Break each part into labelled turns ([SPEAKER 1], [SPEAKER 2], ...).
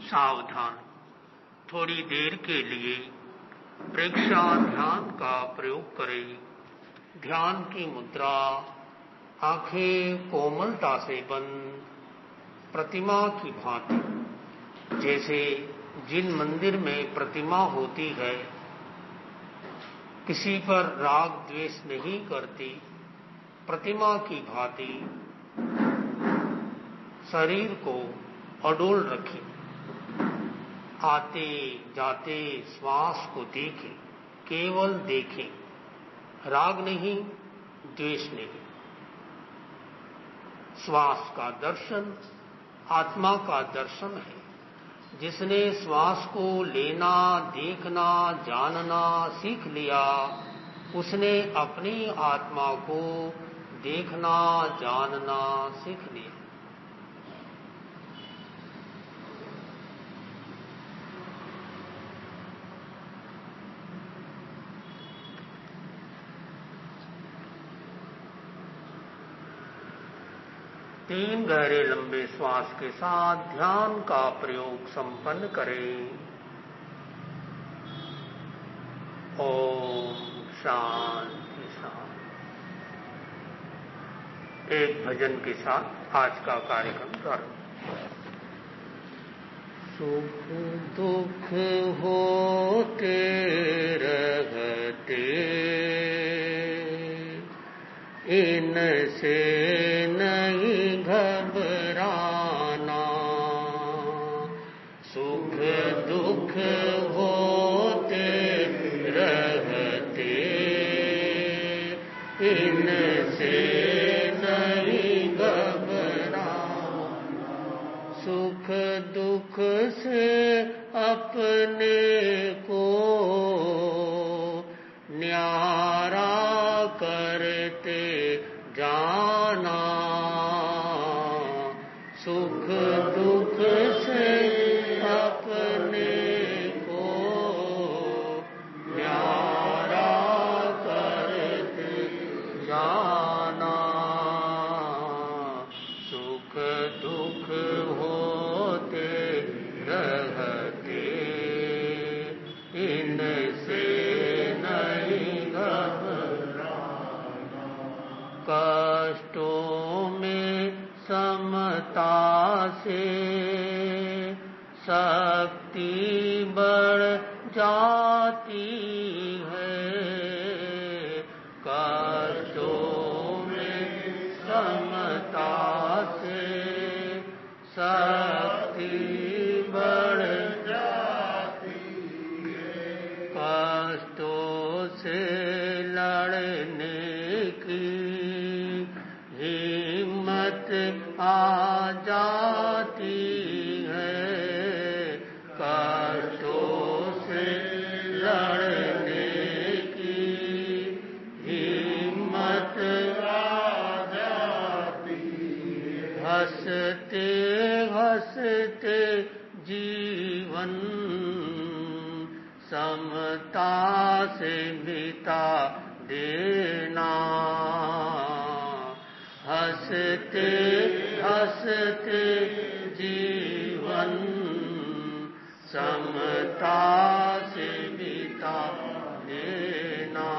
[SPEAKER 1] सावधान, थोड़ी देर के लिए प्रेक्षा ध्यान का प्रयोग करें। ध्यान की मुद्रा, आंखें कोमलता से बंद, प्रतिमा की भांति। जैसे जिन मंदिर में प्रतिमा होती है, किसी पर राग द्वेष नहीं करती, प्रतिमा की भांति शरीर को अडोल रखें। आते जाते श्वास को देखें, केवल देखें, राग नहीं, द्वेष नहीं। श्वास का दर्शन आत्मा का दर्शन है। जिसने श्वास को लेना, देखना, जानना सीख लिया, उसने अपनी आत्मा को देखना, जानना सीख लिया। तीन गहरे लंबे श्वास के साथ ध्यान का प्रयोग संपन्न करें। ओम शांति शांति। एक भजन के साथ आज का कार्यक्रम प्रारंभ। सुख दुख होते रहते, इनसे नहीं घबराना। सुख दुख होते रहते, इनसे नहीं घबराना। सुख दुख से अपने को न्यारा करते जाना। सुख दुख से अपने को न्यारा करते जाना। सुख दुख होते रहते, इनसे नहीं घबराना। कष्टों में समता से शक्ति बढ़ जाती है। कष्टों में समता से शक्ति बढ़ जाती है। कष्टों से लड़ने की हिम्मत आ जाती है। कष्टों से लड़ने की हिम्मत आ जाती है। हंसते हंसते जीवन समता से बिता देना। हंसते हंसते जीवन समता से बिता देना।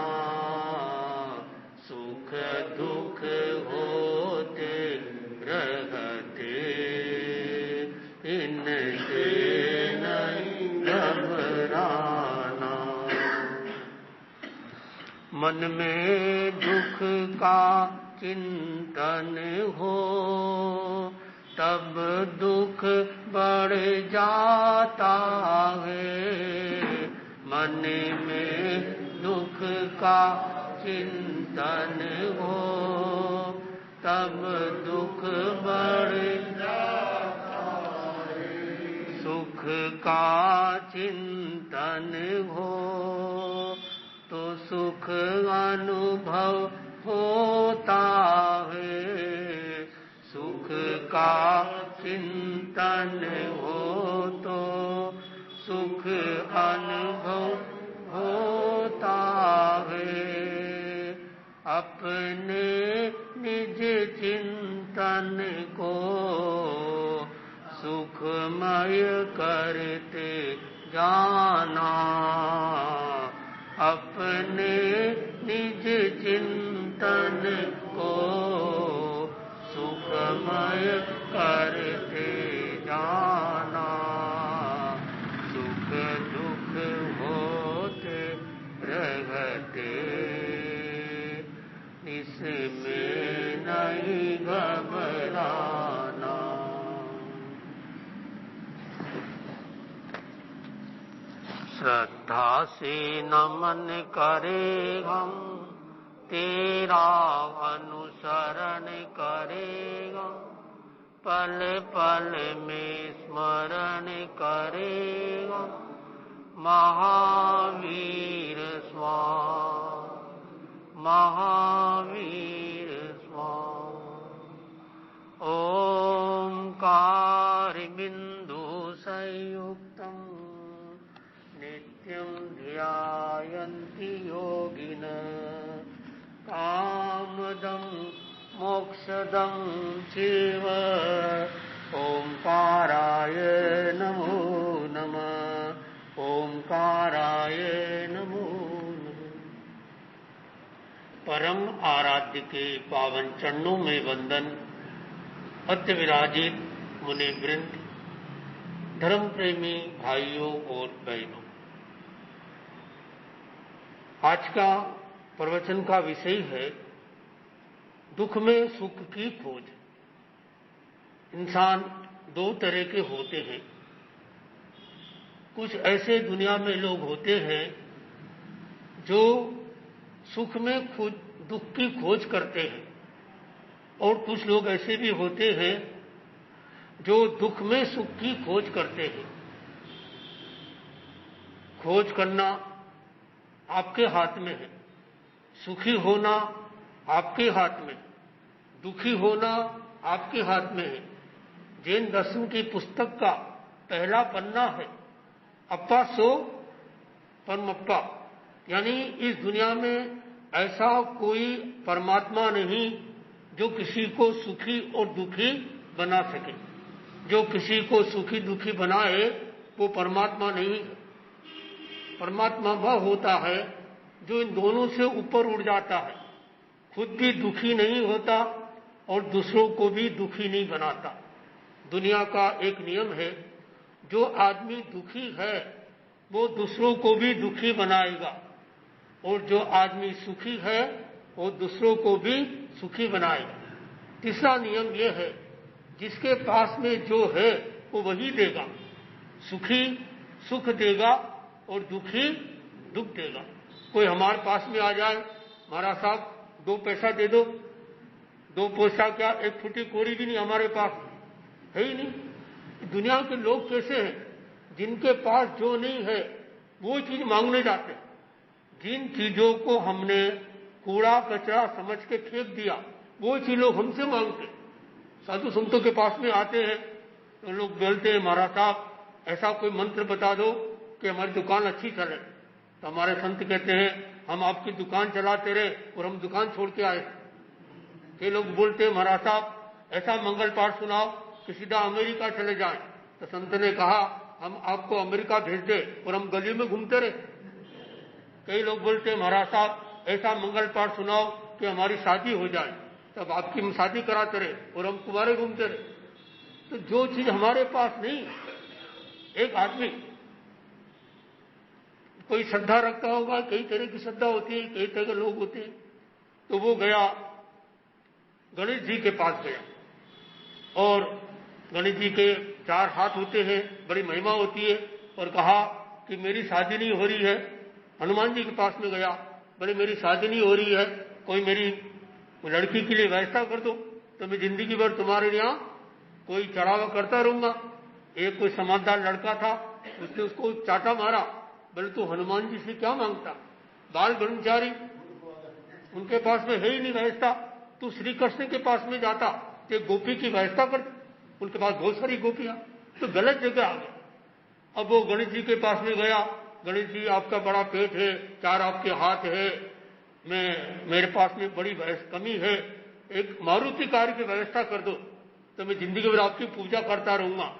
[SPEAKER 1] सुख दुख होते रहते, इनसे नहीं घबराना। मन में दुख का चिंतन हो, तब दुख बढ़ जाता है। मन में दुख का चिंतन हो, तब दुख बढ़ जाता है। सुख का चिंतन हो तो सुख अनुभव होता है। सुख का चिंतन हो तो सुख अनुभव होता है। अपने निज चिंतन को सुख सुखमय करते जाना, अपने निज चिंतन को सुखमय करते जाना। सुख दुख होते रहते, इसमें नहीं घबराना। श्रद्धा से नमन करे हम, तेरा अनुसरण करेगा। पल पल में स्मरण करेगा, महावीर स्वामी, महावीर स्वामी। ओंकार बिंदु संयुक्तम् नित्यं ध्यायन्ति योगिनः। कामदं मोक्षदं चैव। ओंकाराय नमो नमः। ओंकाराय नमो नमः। परम आराध्य के पावन चरणों में वंदन। अत्य विराजित मुनि वृंद, धर्म प्रेमी भाइयों और बहनों, आज का प्रवचन का विषय है दुख में सुख की खोज। इंसान दो तरह के होते हैं। कुछ ऐसे दुनिया में लोग होते हैं जो सुख में दुख की खोज करते हैं, और कुछ लोग ऐसे भी होते हैं जो दुख में सुख की खोज करते हैं। खोज करना आपके हाथ में है। सुखी होना आपके हाथ में, दुखी होना आपके हाथ में है। जैन दर्शन की पुस्तक का पहला पन्ना है, अप्पा सो परमप्पा, यानी इस दुनिया में ऐसा कोई परमात्मा नहीं जो किसी को सुखी और दुखी बना सके। जो किसी को सुखी दुखी बनाए वो परमात्मा नहीं है। परमात्मा वह होता है जो इन दोनों से ऊपर उड़ जाता है, खुद भी दुखी नहीं होता और दूसरों को भी दुखी नहीं बनाता। दुनिया का एक नियम है, जो आदमी दुखी है वो दूसरों को भी दुखी बनाएगा, और जो आदमी सुखी है वो दूसरों को भी सुखी बनाएगा। तीसरा नियम यह है, जिसके पास में जो है वो वही देगा। सुखी सुख देगा और दुखी दुख देगा। कोई हमारे पास में आ जाए, महाराज साहब 2 पैसा दे दो, 2 पैसा क्या, 1 फुटी कोड़ी भी नहीं हमारे पास है ही नहीं। दुनिया के लोग कैसे हैं, जिनके पास जो नहीं है वो चीज मांगने जाते हैं। जिन चीजों को हमने कूड़ा कचरा समझ के फेंक दिया वो चीज लोग हमसे मांगते। साधु संतों के पास में आते हैं तो लोग बोलते हैं, महाराज साहब ऐसा कोई मंत्र बता दो कि हमारी दुकान अच्छी चले। तो हमारे संत कहते हैं, हम आपकी दुकान चलाते रहे और हम दुकान छोड़ के आए। ये लोग बोलते हैं, महाराज साहब ऐसा मंगल पाठ सुनाओ कि सीधा अमेरिका चले जाएं। तो संत ने कहा, हम आपको अमेरिका भेज दे और हम गली में घूमते रहे। कई लोग बोलते हैं, महाराज साहब ऐसा मंगल पाठ सुनाओ कि हमारी शादी हो जाए, तब आपकी हम शादी कराते रहे और हम कुंवारे घूमते रहे। तो जो चीज हमारे पास नहीं, एक आदमी कोई श्रद्धा रखता होगा, कई तरह की श्रद्धा होती है, कई तरह के लोग होते हैं। तो वो गया, गणेश जी के पास गया, और गणेश जी के 4 हाथ होते हैं, बड़ी महिमा होती है, और कहा कि मेरी शादी नहीं हो रही है। हनुमान जी के पास में गया, बोले मेरी शादी नहीं हो रही है, कोई मेरी लड़की के लिए व्यवस्था कर दो, तो मैं जिंदगी भर तुम्हारे यहाँ कोई चढ़ावा करता रहूंगा। एक कोई समझदार लड़का था, उसने उसको चाटा मारा। बोले तू हनुमान जी से क्या मांगता, बाल ब्रह्मचारी, उनके पास में है ही नहीं व्यवस्था। तू श्री कृष्ण के पास में जाता तो गोपी की व्यवस्था कर, उनके पास बहुत सारी गोपियां। तो गलत जगह आ गया। अब वो गणेश जी के पास में गया, गणेश जी आपका बड़ा पेट है, 4 आपके हाथ है, मेरे पास में बड़ी कमी है, एक मारुति कार की व्यवस्था कर दो, तो मैं जिंदगी भर आपकी पूजा करता रहूंगा।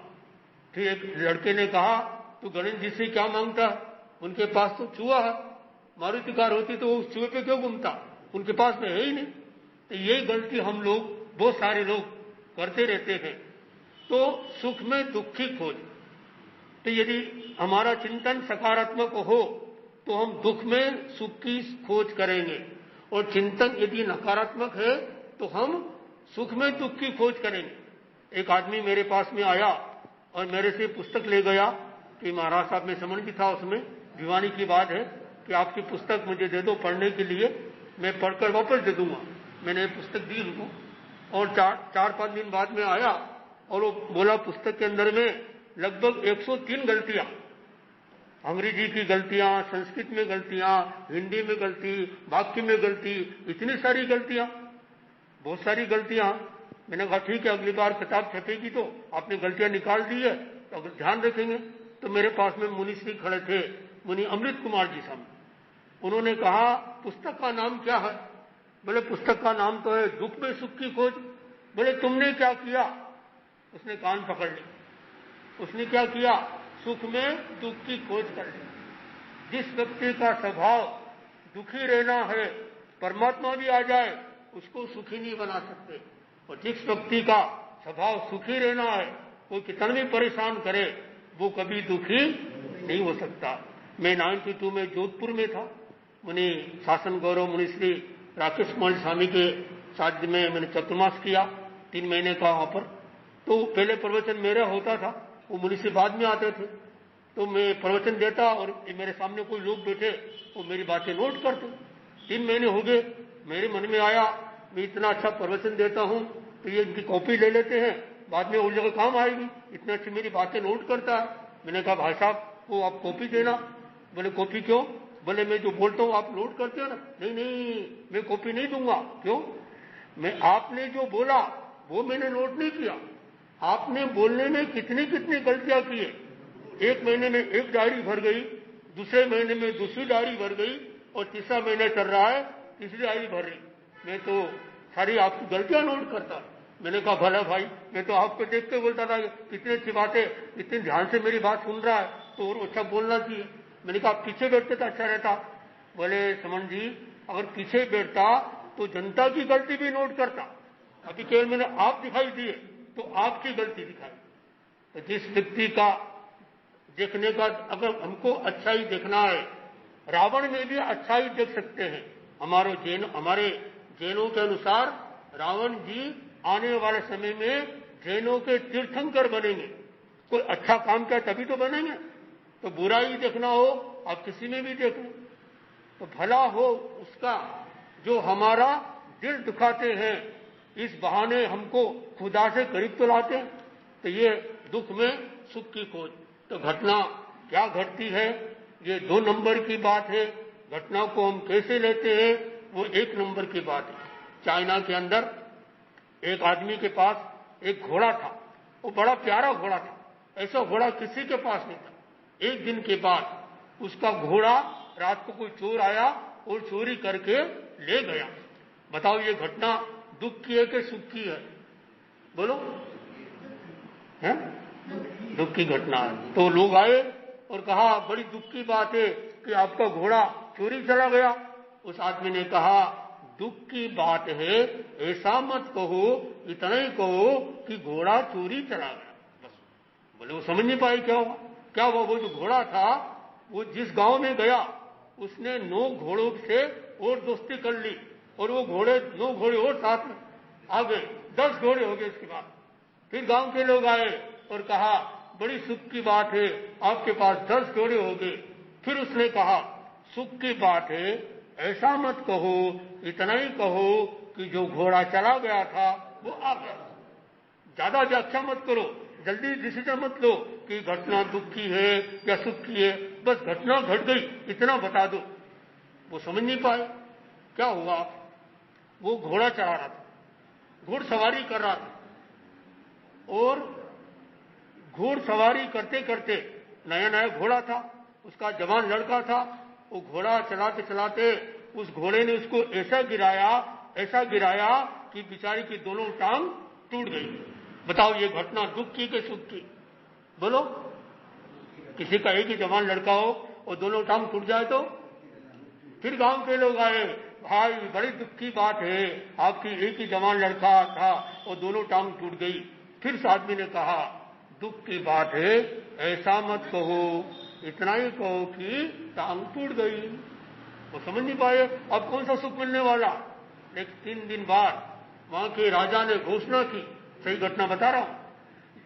[SPEAKER 1] फिर एक लड़के ने कहा, तू गणेश जी से क्या मांगता? उनके पास तो चूहा है, मारुति कार होती तो उस चूहे पे क्यों घूमता? उनके पास में है ही नहीं। तो यही गलती हम लोग, बहुत सारे लोग करते रहते हैं। तो सुख में दुख की खोज। तो यदि हमारा चिंतन सकारात्मक हो तो हम दुख में सुख की खोज करेंगे, और चिंतन यदि नकारात्मक है तो हम सुख में दुख की खोज करेंगे। एक आदमी मेरे पास में आया और मेरे से पुस्तक ले गया कि महाराज साहब, में समझ भी था उसमें, दीवानी की बात है कि आपकी पुस्तक मुझे दे दो पढ़ने के लिए, मैं पढ़कर वापस दे दूंगा। मैंने पुस्तक दी उनको, और 4-5 दिन बाद में आया और वो बोला पुस्तक के अंदर में लगभग 103 गलतियां, अंग्रेजी की गलतियां, संस्कृत में गलतियां, हिंदी में गलती, वाक्य में गलती, इतनी सारी गलतियां, बहुत सारी गलतियां। मैंने कहा ठीक है, अगली बार किताब छपेगी तो आपने गलतियां निकाल दी है तो अगर ध्यान रखेंगे। तो मेरे पास में मुनि श्री खड़े थे, मुनि अमृत कुमार जी साहब। उन्होंने कहा, पुस्तक का नाम क्या है? बोले पुस्तक का नाम तो है दुख में सुख की खोज। बोले तुमने क्या किया? उसने कान पकड़ ली। उसने क्या किया? सुख में दुख की खोज कर ली। जिस व्यक्ति का स्वभाव दुखी रहना है, परमात्मा भी आ जाए उसको सुखी नहीं बना सकते, और जिस व्यक्ति का स्वभाव सुखी रहना है, कोई कितना भी परेशान करे वो कभी दुखी नहीं हो सकता। मैं 92 में जोधपुर में था, मुनि शासन गौरव मुनि श्री राकेश कुमार स्वामी के साथ में मैंने चतुर्मास किया 3 महीने का वहां पर। तो पहले प्रवचन मेरा होता था, वो मुनि से बाद में आते थे। तो मैं प्रवचन देता और मेरे सामने कोई लोग बैठे, वो मेरी बातें नोट करते। 3 महीने हो गए, मेरे मन में आया मैं इतना अच्छा प्रवचन देता हूं तो ये इनकी कॉपी ले लेते हैं, बाद में उस जगह काम आएगी, इतने अच्छी मेरी बातें नोट करता है। मैंने कहा भाई साहब वो आप कॉपी देना। बोले कॉपी क्यों? बोले मैं जो बोलता हूं आप नोट करते हो ना। नहीं नहीं, मैं कॉपी नहीं दूंगा। क्यों? मैं आपने जो बोला वो मैंने नोट नहीं किया। आपने बोलने में कितनी कितनी गलतियां की है। 1 महीने में 1 डायरी भर गई, दूसरे महीने में दूसरी डायरी भर गई, और तीसरा महीना चल रहा है तीसरी डायरी भर रही। मैं तो सारी आपकी गलतियां नोट करता। मैंने कहा भला भाई, मैं तो आपको देख के बोलता था कितनी अच्छी बात है, इतने ध्यान से मेरी बात सुन रहा है तो और अच्छा बोलना चाहिए। मैंने कहा आप पीछे बैठते तो अच्छा रहता। बोले समन जी, अगर पीछे बैठता तो जनता की गलती भी नोट करता। अभी केवल मैंने आप दिखाई दिए तो आपकी गलती दिखाई। तो जिस व्यक्ति का देखने का, अगर हमको अच्छाई देखना है, रावण में भी अच्छाई देख सकते हैं। हमारे जैनों के अनुसार रावण जी आने वाले समय में जैनों के तीर्थंकर बनेंगे। कोई अच्छा काम किया तभी तो बनेंगे। तो बुराई देखना हो आप किसी में भी देख लो, तो भला हो उसका जो हमारा दिल दुखाते हैं, इस बहाने हमको खुदा से करीब तो लाते हैं। तो ये दुख में सुख की खोज। तो घटना क्या घटती है ये 2 नंबर की बात है, घटना को हम कैसे लेते हैं वो 1 नंबर की बात है। चाइना के अंदर एक आदमी के पास एक घोड़ा था, वो बड़ा प्यारा घोड़ा था, ऐसा घोड़ा किसी के पास नहीं था। एक दिन के बाद उसका घोड़ा, रात को कोई चोर आया और चोरी करके ले गया। बताओ ये घटना दुख की है कि सुख की है? बोलो, है दुख की घटना है। तो लोग आए और कहा बड़ी दुख की बात है कि आपका घोड़ा चोरी चला गया। उस आदमी ने कहा दुख की बात है, ऐसा मत कहो, इतना ही कहो कि घोड़ा चोरी चला गया, बस। बोले वो समझ नहीं पाए क्या हुआ। क्या हुआ? वो जो घोड़ा था वो जिस गांव में गया उसने 9 घोड़ों से और दोस्ती कर ली, और वो 9 घोड़े और साथ में आ गए, 10 घोड़े हो गए। इसके बाद फिर गांव के लोग आए और कहा बड़ी सुख की बात है, आपके पास 10 घोड़े हो गए। फिर उसने कहा सुख की बात है, ऐसा मत कहो, इतना ही कहो कि जो घोड़ा चला गया था वो आ गया। ज्यादा व्याख्या मत करो, जल्दी डिसीजन मत लो कि घटना दुख की है या सुख की है, बस घटना घट गई इतना बता दो। वो समझ नहीं पाए क्या हुआ। वो घोड़ा चढ़ा रहा था, घुड़सवारी कर रहा था, और घुड़सवारी करते करते, नया नया घोड़ा था, उसका जवान लड़का था, वो घोड़ा चलाते चलाते उस घोड़े ने उसको ऐसा गिराया कि बेचारी की दोनों टांग टूट गई। बताओ ये घटना दुख की कि सुख की? बोलो, किसी का एक ही जवान लड़का हो और दोनों टांग टूट जाए तो? फिर गांव के लोग आए, भाई बड़ी दुख की बात है, आपकी एक ही जवान लड़का था और दोनों टांग टूट गई। फिर उस आदमी ने कहा, दुख की बात है, ऐसा मत कहो, इतना ही कहो कि टांग टूट गई। वो समझ नहीं पाए अब कौन सा सुख मिलने वाला। लेकिन 3 दिन बाद वहां के राजा ने घोषणा की, सही घटना बता रहा हूं,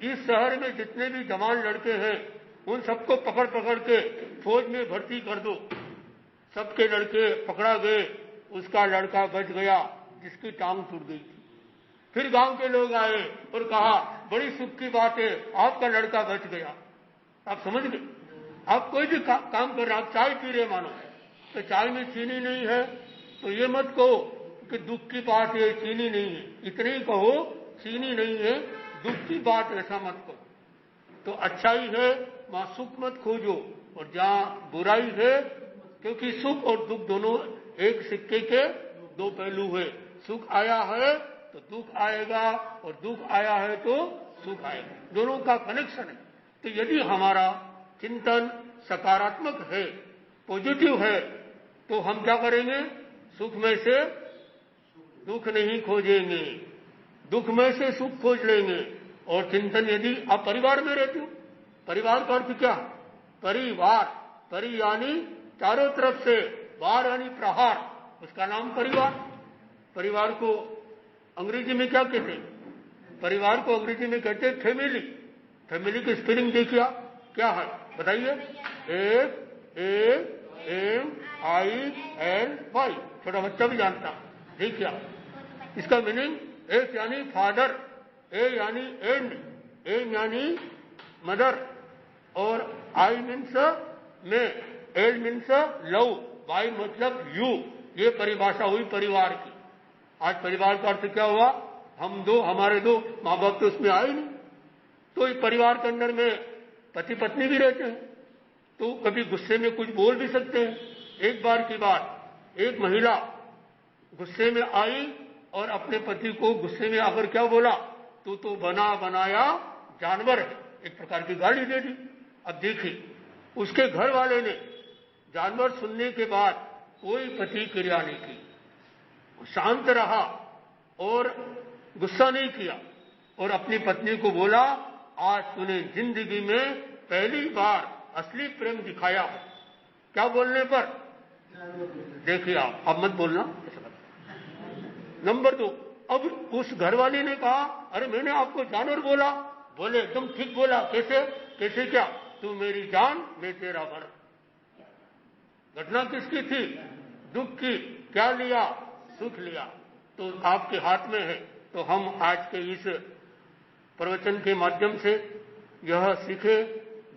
[SPEAKER 1] इस शहर में जितने भी जवान लड़के हैं उन सबको पकड़ पकड़ के फौज में भर्ती कर दो। सबके लड़के पकड़ा गए, उसका लड़का बच गया जिसकी टांग टूट गई थी। फिर गांव के लोग आए और कहा, बड़ी सुख की बात है, आपका लड़का बच गया। आप समझ गए, आप कोई भी काम कर रहे, आप चाय पी रहे मानो, तो चाय में चीनी नहीं है तो ये मत कहो कि दुख की बात है, चीनी नहीं है, इतने ही कहो चीनी नहीं है, दुख की बात ऐसा मत कहो। तो अच्छाई है वहां सुख मत खोजो, और जहां बुराई है, क्योंकि सुख और दुख दोनों एक सिक्के के 2 पहलू है। सुख आया है तो दुख आएगा, और दुख आया है तो सुख आएगा, दोनों का कनेक्शन है। तो यदि हमारा चिंतन सकारात्मक है, पॉजिटिव है, तो हम क्या करेंगे, सुख में से दुख नहीं खोजेंगे, दुख में से सुख खोज लेंगे। और चिंतन, यदि आप परिवार में रहते हो, परिवार का अर्थ क्या? परिवार, परि यानी चारों तरफ से, वार यानी प्रहार, उसका नाम परिवार। परिवार को अंग्रेजी में क्या कहते हैं? परिवार को अंग्रेजी में कहते हैं फैमिली। फैमिली की स्पेलिंग देखिए क्या है, बताइए। FAMILY, छोटा बच्चा भी जानता, देखिए इसका मीनिंग, एफ यानी फादर, ए यानी एंड, एम यानी मदर, और आई मीन्स में, एल मीन्स लव, वाई मतलब यू। ये परिभाषा हुई परिवार की। आज परिवार का अर्थ क्या हुआ? हम दो, हमारे 2 माँ बाप तो उसमें आए नहीं। तो इस परिवार के अंदर में पति पत्नी भी रहते हैं, तो कभी गुस्से में कुछ बोल भी सकते हैं। एक बार की बात, एक महिला गुस्से में आई और अपने पति को गुस्से में आकर क्या बोला, तू तो बना बनाया जानवर है, एक प्रकार की गाली दे दी। अब देखिए, उसके घर वाले ने जानवर सुनने के बाद कोई प्रतिक्रिया नहीं की, शांत रहा और गुस्सा नहीं किया, और अपनी पत्नी को बोला, आज तूने जिंदगी में पहली बार असली प्रेम दिखाया। क्या बोलने पर? देखिए आप, अब मत बोलना। नंबर 2, अब उस घरवाली ने कहा, अरे मैंने आपको जानवर बोला। बोले, तुम ठीक बोला। कैसे? कैसे क्या? तू मेरी जान, मैं तेरा घर। घटना किसकी थी? दुख की। क्या लिया? सुख लिया। तो आपके हाथ में है। तो हम आज के इस प्रवचन के माध्यम से यह सीखे,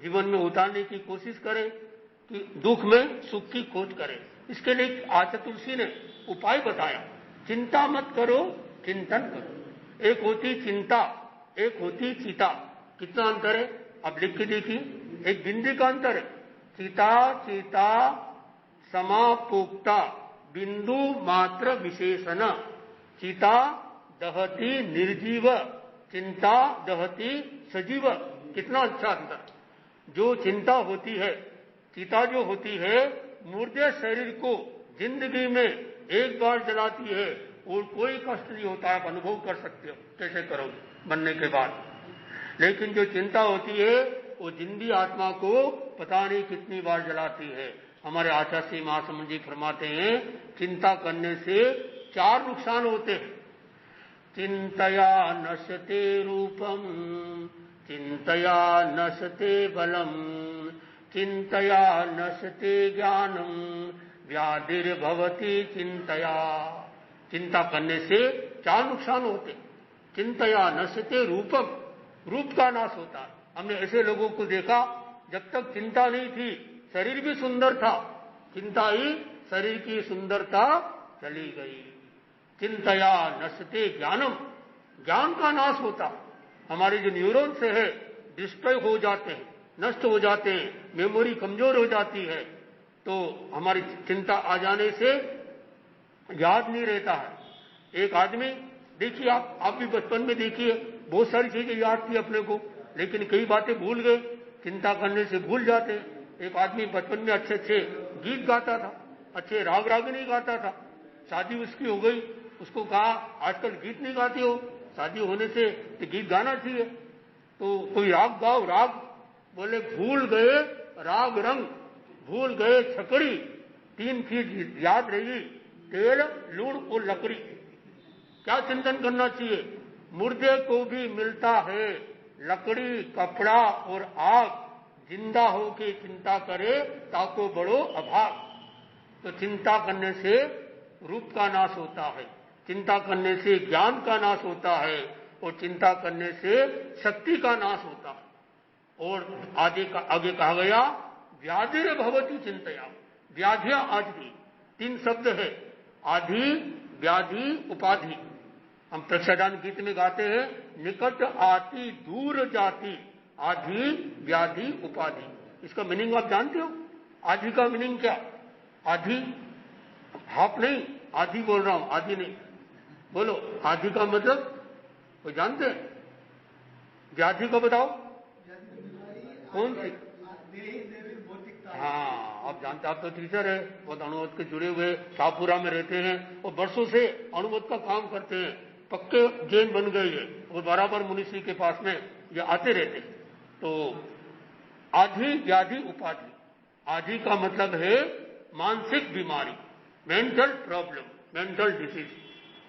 [SPEAKER 1] जीवन में उतारने की कोशिश करें कि दुख में सुख की खोज करें। इसके लिए आचार्य तुलसी ने उपाय बताया, चिंता मत करो, चिंतन करो। एक होती चिंता, एक होती चिता। कितना अंतर है आप लिख के देखिए, एक बिंदी का अंतर है। चिता चिता समापोक्ता बिंदु मात्र विशेषण। चिता दहती निर्जीव, चिंता दहती सजीव। कितना अच्छा अंतर। जो चिंता होती है, चिता जो होती है, मुर्दे शरीर को जिंदगी में एक बार जलाती है और कोई कष्ट नहीं होता। आप अनुभव कर सकते हो, कैसे करोगे बनने के बाद। लेकिन जो चिंता होती है वो जिंदी आत्मा को पता नहीं कितनी बार जलाती है। हमारे आचार्य श्री महासमुनि जी फरमाते हैं, चिंता करने से 4 नुकसान होते हैं। चिंतया नश्यते रूपम, चिंतया नश्यते बलम, चिंतया नश्यते ज्ञानम, व्याधिर्भवति चिंतया। चिंता करने से 4 नुकसान होते। चिंतया नश्यते रूपम, रूप का नाश होता है। हमने ऐसे लोगों को देखा, जब तक चिंता नहीं थी शरीर भी सुंदर था, चिंता ही शरीर की सुंदरता चली गई। चिंतया नश्यते ज्ञानम, ज्ञान का नाश होता। हमारे जो न्यूरॉन्स है डिस्ट्रॉय हो जाते हैं, नष्ट हो जाते हैं, मेमोरी कमजोर हो जाती है। तो हमारी चिंता आ जाने से याद नहीं रहता है। एक आदमी देखिए, आप भी बचपन में देखिए, बहुत सारी चीजें याद थी अपने को, लेकिन कई बातें भूल गए, चिंता करने से भूल जाते हैं। एक आदमी बचपन में अच्छे अच्छे गीत गाता था, अच्छे राग रागिनी गाता था, शादी उसकी हो गई, उसको कहा आजकल गीत नहीं गाते हो, शादी होने से तो गीत गाना चाहिए, तो कोई राग गाओ, राग। बोले भूल गए राग रंग, भूल गए छकड़ी, 3 चीज याद रही, तेल लूण और लकड़ी। क्या चिंतन करना चाहिए? मुर्दे को भी मिलता है लकड़ी, कपड़ा और आग, जिंदा हो के चिंता करे ताको बड़ो अभाग। तो चिंता करने से रूप का नाश होता है, चिंता करने से ज्ञान का नाश होता है, और चिंता करने से शक्ति का नाश होता है। और आगे कहा गया व्याधिर भवती चिंतया। व्याधियां आज भी 3 शब्द है, आधि, व्याधि, उपाधि। हम प्रक्षादान गीत में गाते हैं, निकट आती दूर जाती, आधि, व्याधि, उपाधि। इसका मीनिंग आप जानते हो? आधि का मीनिंग क्या? आधि हाफ नहीं, आधि बोल रहा हूं, आधि नहीं। बोलो आधि का मतलब कोई जानते हैं? व्याधि को बताओ कौन सी? हाँ, आप जानते, आप तो टीचर है, बहुत अणुवत के जुड़े हुए, शाहपुरा में रहते हैं और वर्षों से अणुवत का काम करते हैं, पक्के जैन बन गए ये, और बराबर मुनिश्री के पास में ये आते रहते हैं। तो आधि, व्याधि, उपाधि। आधि का मतलब है मानसिक बीमारी, मेंटल प्रॉब्लम, मेंटल डिसीज,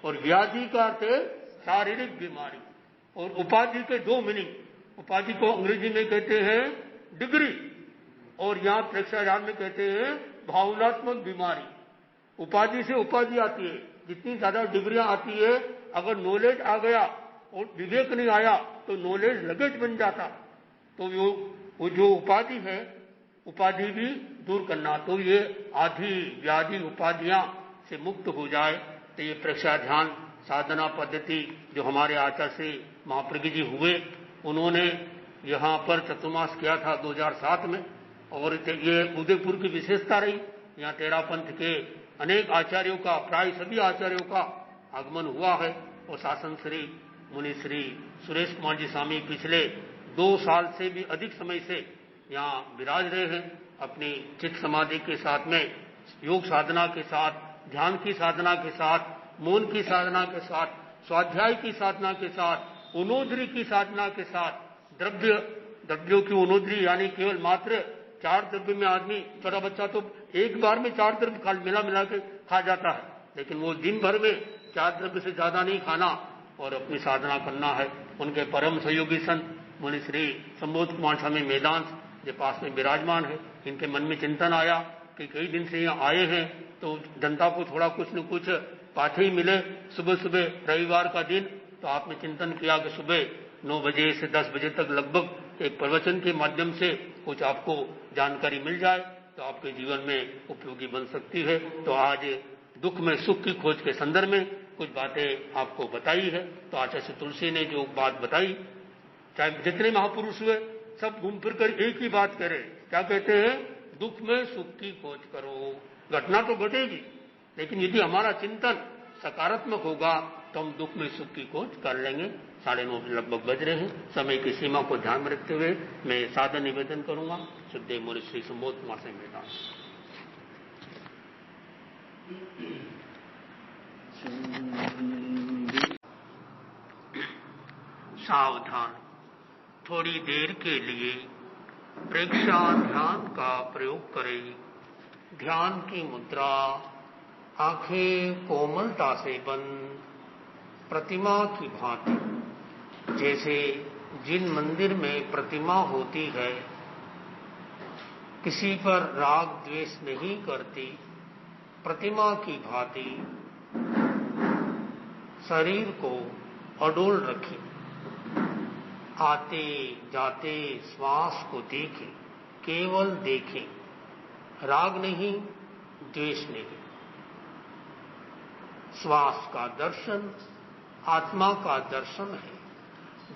[SPEAKER 1] और व्याधि का अर्थ है शारीरिक बीमारी। और उपाधि के 2 मीनिंग, उपाधि को अंग्रेजी में कहते हैं डिग्री, और यहां प्रेक्षागार में कहते हैं भावनात्मक बीमारी। उपाधि से उपाधि आती है, जितनी ज्यादा डिग्रियां आती है, अगर नॉलेज आ गया और विवेक नहीं आया तो नॉलेज लगेज बन जाता। तो वो जो उपाधि है, उपाधि भी दूर करना। तो ये आधि, व्याधि, उपाधियां से मुक्त हो जाए, तो ये प्रेक्षा ध्यान साधना पद्धति जो हमारे आचार्य श्री महाप्रज्ञ जी हुए, उन्होंने यहां पर चतुर्मास किया था 2007 में, और ये उदयपुर की विशेषता रही। यहाँ टेरा पंथ के अनेक आचार्यों का, प्राय सभी आचार्यों का आगमन हुआ है। और शासन श्री मुनि श्री सुरेश कुमार जी स्वामी पिछले 2 साल से भी अधिक समय से यहाँ विराज रहे हैं, अपनी चित्त समाधि के साथ में, योग साधना के साथ, ध्यान की साधना के साथ, मौन की साधना के साथ, स्वाध्याय की साधना के साथ, उनोद्री की साधना के साथ, द्रव्यों की उनोद्री यानी केवल मात्र 4 द्रव्य में आदमी, छोटा बच्चा तो एक बार में 4 द्रव्य मिला के खा जाता है, लेकिन वो दिन भर में 4 द्रव्य से ज्यादा नहीं खाना और अपनी साधना करना है। उनके परम सहयोगी संत मुनि श्री संबोध कुमार स्वामी मैदान जो पास में विराजमान है, इनके मन में चिंतन आया कि कई दिन से यहाँ आए हैं तो जनता को थोड़ा कुछ न कुछ पाठे ही मिले। सुबह सुबह रविवार का दिन, तो आपने चिंतन किया कि सुबह 9 बजे से 10 बजे तक लगभग एक प्रवचन के माध्यम से कुछ आपको जानकारी मिल जाए तो आपके जीवन में उपयोगी बन सकती है। तो आज दुख में सुख की खोज के संदर्भ में कुछ बातें आपको बताई है। तो आचार्य तुलसी ने जो बात बताई, चाहे जितने महापुरुष हुए सब घूम फिर कर एक ही बात करें, क्या कहते हैं? दुख में सुख की खोज करो। घटना तो घटेगी, लेकिन यदि हमारा चिंतन सकारात्मक होगा तो हम दुख में सुख की खोज कर लेंगे। 9:30 लगभग बज रहे हैं। समय की सीमा को ध्यान में रखते हुए मैं सादर निवेदन करूंगा। शुद्धदेव मुनि श्री संबोध कुमार से मैदान। सावधान, थोड़ी देर के लिए प्रेक्षा ध्यान का प्रयोग करें। ध्यान की मुद्रा, आंखें कोमलता से बंद, प्रतिमा की भांति। जैसे जिन मंदिर में प्रतिमा होती है, किसी पर राग द्वेष नहीं करती, प्रतिमा की भांति शरीर को अडोल रखें। आते जाते श्वास को देखें, केवल देखें, राग नहीं, द्वेष नहीं। श्वास का दर्शन आत्मा का दर्शन है।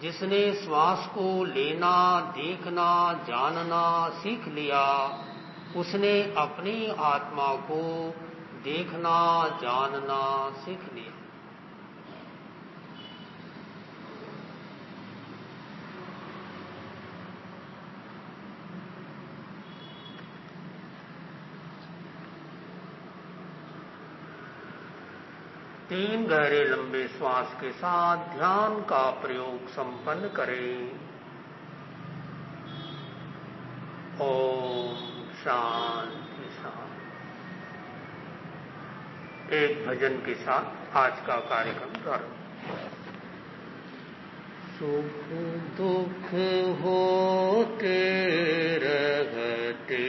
[SPEAKER 1] जिसने श्वास को लेना, देखना, जानना सीख लिया, उसने अपनी आत्मा को देखना, जानना सीख लिया। 3 गहरे लंबे श्वास के साथ ध्यान का प्रयोग संपन्न करें। ओम शांति शांति। एक भजन के साथ आज का कार्यक्रम प्रारंभ। सुख दुख होते रहते